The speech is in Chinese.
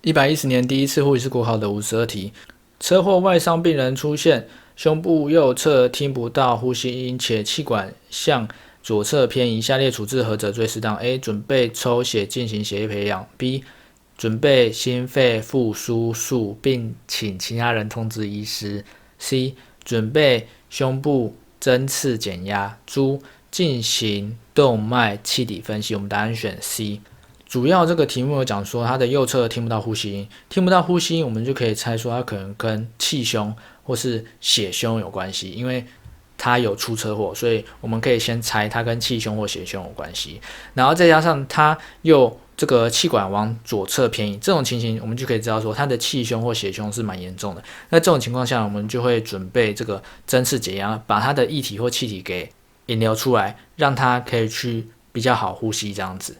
110年第一次护理师国考的52题，车祸外伤病人出现胸部右侧听不到呼吸音，且气管向左侧偏移，下列处置何者最适当 ？A. 准备抽血进行血液培养 ；B. 准备心肺复苏术，并请其他人通知医师 ；C. 准备胸部针刺减压；D. 进行动脉气体分析。我们答案选 C。主要这个题目有讲说他的右侧听不到呼吸音，听不到呼吸音，我们就可以猜说他可能跟气胸或是血胸有关系，因为他有出车祸，所以我们可以先猜他跟气胸或血胸有关系。然后再加上他又这个气管往左侧偏移，这种情形我们就可以知道说他的气胸或血胸是蛮严重的。那这种情况下，我们就会准备这个针刺解压，把他的液体或气体给引流出来，让他可以去比较好呼吸这样子。